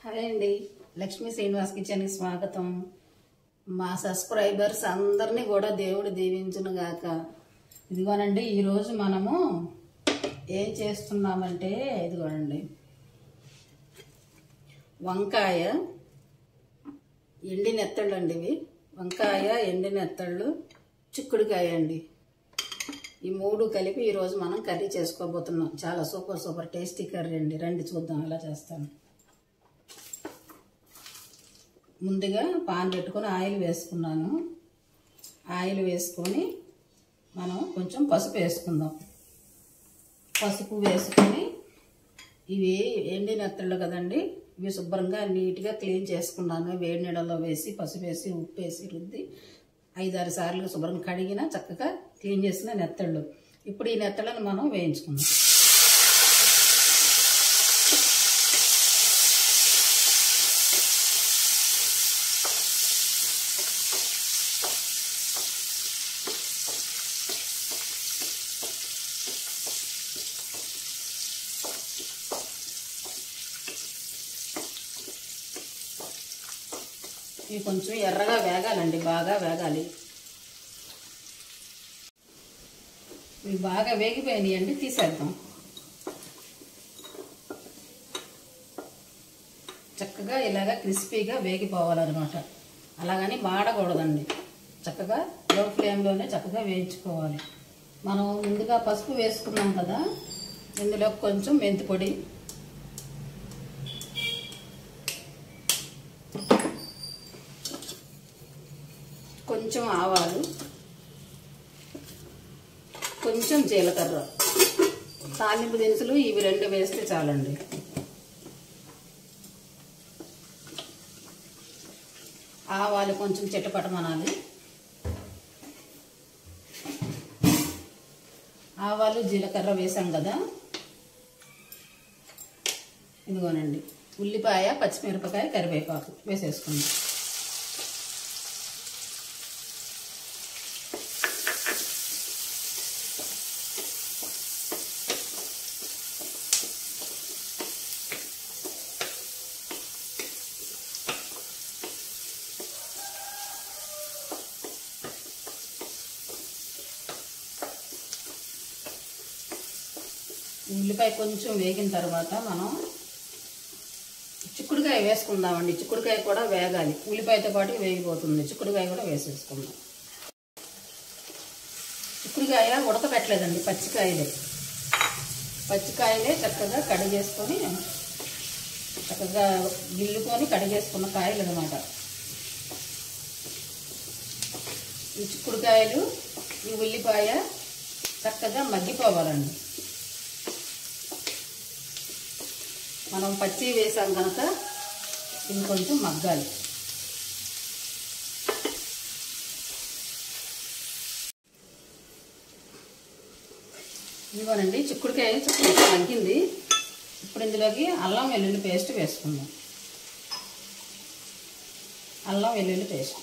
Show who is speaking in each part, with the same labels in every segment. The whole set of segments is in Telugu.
Speaker 1: హాయ్ అండి, లక్ష్మీ శ్రీనివాస్ కిచెన్కి స్వాగతం. మా సబ్స్క్రైబర్స్ అందరినీ కూడా దేవుడు దీవించును గాక. ఇదిగోనండి, ఈరోజు మనము ఏం చేస్తున్నామంటే ఇదిగోనండి, వంకాయ ఎండి నెత్తళ్ళు అండి. ఇవి వంకాయ, ఎండి నెత్తళ్ళు, చిక్కుడుకాయ అండి. ఈ మూడు కలిపి ఈరోజు మనం కర్రీ చేసుకోబోతున్నాం. చాలా సూపర్ టేస్టీ కర్రీ అండి. రండి చూద్దాం ఎలా చేస్తాను. ముందుగా పాన్ పెట్టుకొని ఆయిల్ వేసుకున్నాను. ఆయిల్ వేసుకొని మనం కొంచెం పసుపు వేసుకుందాం. పసుపు వేసుకొని ఇవి ఎండి నెత్తళ్ళు కదండి, ఇవి శుభ్రంగా నీట్గా క్లీన్ చేసుకున్నాను. వేడి నీళ్ళలో వేసి పసుపు వేసి ఉప్పు వేసి రుద్ది 5-6 సార్లు శుభ్రంగా కడిగిన చక్కగా క్లీన్ చేసిన నెత్తళ్ళు. ఇప్పుడు ఈ నెత్తళ్ళను మనం వేయించుకుందాం. ఇవి కొంచెం ఎర్రగా వేగాలండి, బాగా వేగాలి. ఇవి బాగా వేగిపోయినాయండి, తీసేద్దాం. చక్కగా ఇలాగా క్రిస్పీగా వేగిపోవాలన్నమాట. అలాగని మాడకూడదండి. చక్కగా లో ఫ్లేమ్లోనే చక్కగా వేయించుకోవాలి. మనం ముందుగా పసుపు వేసుకున్నాం కదా, ఇందులో కొంచెం మెంతి పొడి, కొంచెం ఆవాలు, కొంచెం జీలకర్ర, తాలింపు దినుసులు ఇవి 2 వేస్తే చాలండి. ఆవాలు కొంచెం చిటపటమనాలి. ఆవాలు జీలకర్ర వేసాం కదా, ఇదిగోనండి ఉల్లిపాయ, పచ్చిమిరపకాయ, కరివేపాకు వేసేసుకుందాం. ఉల్లిపాయ కొంచెం వేగిన తర్వాత మనం చిక్కుడుకాయ వేసుకుందామండి. చిక్కుడుకాయ కూడా వేగాలి, ఉల్లిపాయతో పాటు వేగిపోతుంది. చిక్కుడుకాయ కూడా వేసేసుకుందాం. చిక్కుడుకాయ ఉడకబెట్టలేదండి, పచ్చికాయలే చక్కగా కడిగేసుకొని చక్కగా గిల్లుకొని కడిగేసుకున్న కాయలు అన్నమాట. ఈ చిక్కుడుకాయలు, ఈ ఉల్లిపాయ చక్కగా మగ్గిపోవాలండి. మనం పచ్చి వేసాం కనుక ఇది కొంచెం మగ్గాలి. ఇదిగోనండి, చిక్కుడుకాయ చక్కగా మగ్గింది. ఇప్పుడు ఇందులోకి అల్లం వెల్లుల్లి పేస్ట్ వేసుకుందాం. అల్లం వెల్లుల్లి పేస్ట్,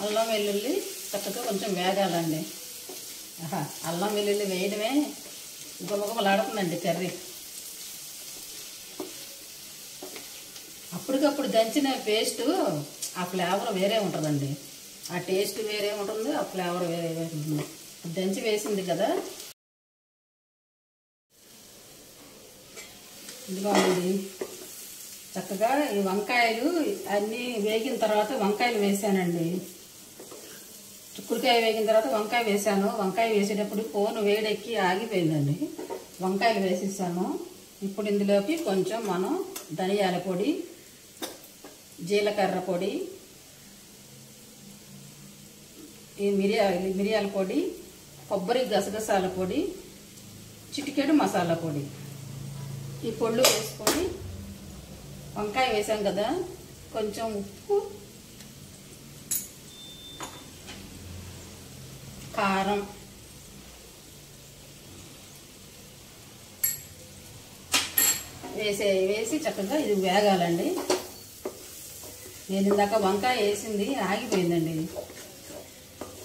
Speaker 1: అల్లం వెల్లుల్లి చక్కగా కొంచెం వేగాలండి. అల్లం వెల్లుల్లి వేయడమే గుమగుమలాడుతుందండి కర్రీ. అప్పటికప్పుడు దంచిన పేస్ట్ ఆ ఫ్లేవర్ వేరే ఉంటుందండి. ఆ టేస్ట్ వేరే ఉంటుంది, ఆ ఫ్లేవర్ వేరే ఉంటుంది. దంచి వేసింది కదా. ఇదిగోండి, చక్కగా ఈ వంకాయలు అన్నీ వేగిన తర్వాత వంకాయలు వేసానండి. చిక్కుడుకాయ వేగిన తర్వాత వంకాయ వేసాను. వంకాయ వేసేటప్పుడు ఫోన్ వేడెక్కి ఆగిపోయిందండి. వంకాయలు వేసేసాను. ఇప్పుడు ఇందులోకి కొంచెం మనం ధనియాల పొడి, జీలకర్ర పొడి, ఈ మిరియాల పొడి, కొబ్బరి గసగసాల పొడి, చిటికెడు మసాలా పొడి, ఈ పొళ్ళు వేసుకొని వంకాయ వేసాం కదా, కొంచెం ఉప్పు, కారం, వేసి చక్కగా ఇది వేగాలండి. నేను ఇందాక వంకాయ వేసింది ఆగిపోయిందండి.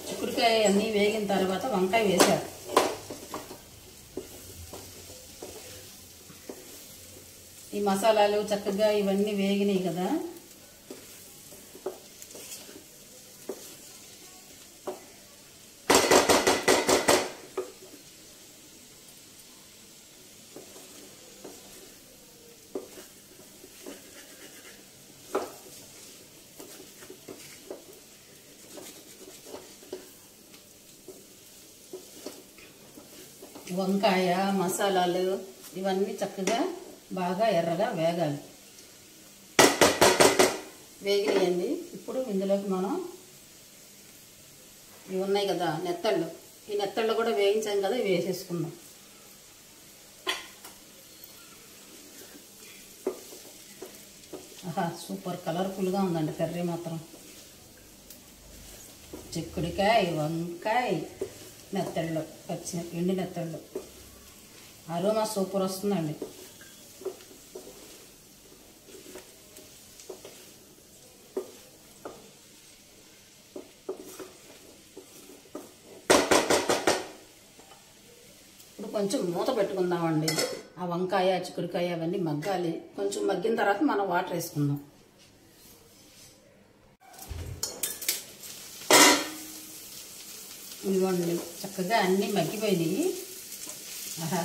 Speaker 1: చిక్కుడుకాయ అన్నీ వేగిన తర్వాత వంకాయ వేసాను. ఈ మసాలాలు చక్కగా ఇవన్నీ వేగినాయి కదా. వంకాయ మసాలాలు ఇవన్నీ చక్కగా బాగా ఎర్రగా వేగాలి. వేగినాయండి. ఇప్పుడు ఇందులోకి మనం ఇవి ఉన్నాయి కదా నెత్తళ్ళు, ఈ నెత్తళ్ళు కూడా వేయించాం కదా, ఇవి వేసేసుకుందాం. ఆహా, సూపర్ కలర్ఫుల్గా ఉందండి కర్రీ మాత్రం. చిక్కుడుకాయ, వంకాయ, నెత్తళ్ళు, ఎండి నెత్తళ్ళు, అరోమా సూపర్ వస్తుందండి. ఇప్పుడు కొంచెం మూత పెట్టుకుందామండి. ఆ వంకాయ చిక్కుడుకాయ అవన్నీ మగ్గాలి. కొంచెం మగ్గిన తర్వాత మనం వాటర్ వేసుకుందాం. ఇదిగోండి చక్కగా అన్నీ మగ్గిపోయినాయి. ఆహా,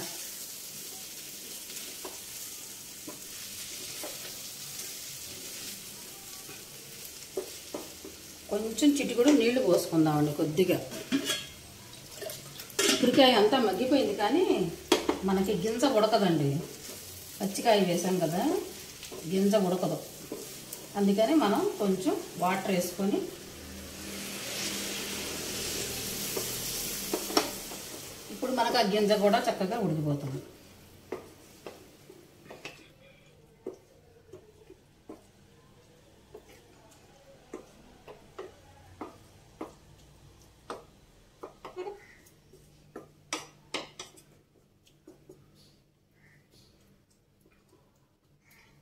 Speaker 1: కొంచెం చిటికెడు నీళ్లు పోసుకుందామండి కొద్దిగా. చిక్కుడుకాయ అంతా మగ్గిపోయింది కానీ మనకి గింజ ఉడకదండి. పచ్చికాయ వేసాం కదా, గింజ ఉడకదు. అందుకని మనం కొంచెం వాటర్ వేసుకొని ఇప్పుడు మనకు ఆ గింజ కూడా చక్కగా ఉడికిపోతుంది.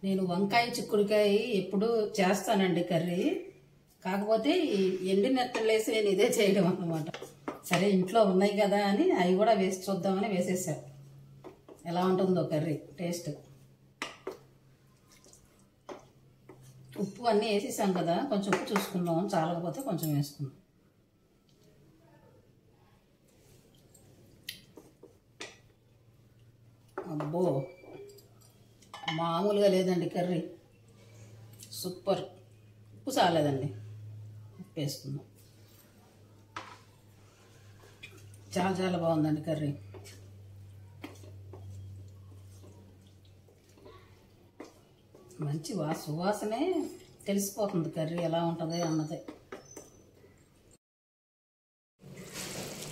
Speaker 1: నేను వంకాయ చిక్కుడుకాయ ఎప్పుడు చేస్తానండి కర్రీ. కాకపోతే ఈ ఎండి నెత్తళ్ళు వేసి నేను ఇదే చేయడం అన్నమాట. సరే ఇంట్లో ఉన్నాయి కదా అని అవి కూడా వేసి చూద్దామని వేసేసాను. ఎలా ఉంటుందో కర్రీ టేస్ట్. ఉప్పు అన్నీ వేసేసాం కదా, కొంచెం ఉప్పు చూసుకుందాం, చాలకపోతే కొంచెం వేసుకుందాం. అబ్బో, మామూలుగా లేదండి కర్రీ, సూపర్. ఉప్పు చాలేదండి, ఉప్పు వేసుకుందాం. చాలా చాలా బాగుందండి కర్రీ. మంచి సువాసనే తెలిసిపోతుంది కర్రీ ఎలా ఉంటుంది అన్నది.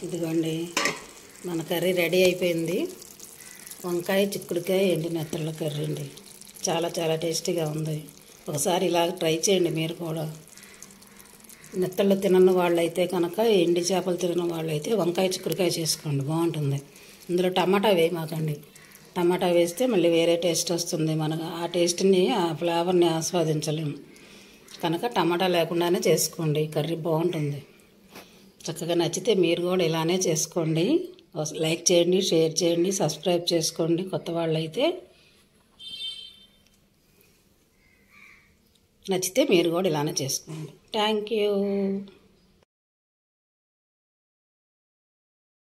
Speaker 1: ఇదిగోండి మన కర్రీ రెడీ అయిపోయింది. వంకాయ చిక్కుడుకాయ ఎండి నెత్తళ్ళ కర్రీ అండి. చాలా చాలా టేస్టీగా ఉంది. ఒకసారి ఇలా ట్రై చేయండి మీరు కూడా. నెత్తళ్ళు తినని వాళ్ళైతే కనుక, ఎండి చేపలు తినని వాళ్ళైతే వంకాయ చిక్కుడుకాయ చేసుకోండి, బాగుంటుంది. ఇందులో టమాటా వేయమాకండి. టమాటా వేస్తే మళ్ళీ వేరే టేస్ట్ వస్తుంది. మనకు ఆ టేస్ట్ని, ఆ ఫ్లేవర్ని ఆస్వాదించలేము. కనుక టమాటా లేకుండానే చేసుకోండి, కర్రీ బాగుంటుంది. చక్కగా నచ్చితే మీరు కూడా ఇలానే చేసుకోండి. లైక్ చేయండి, షేర్ చేయండి, సబ్స్క్రైబ్ చేసుకోండి కొత్త వాళ్ళైతే. నచ్చితే మీరు కూడా ఇలానే చేసుకోండి. Thank you.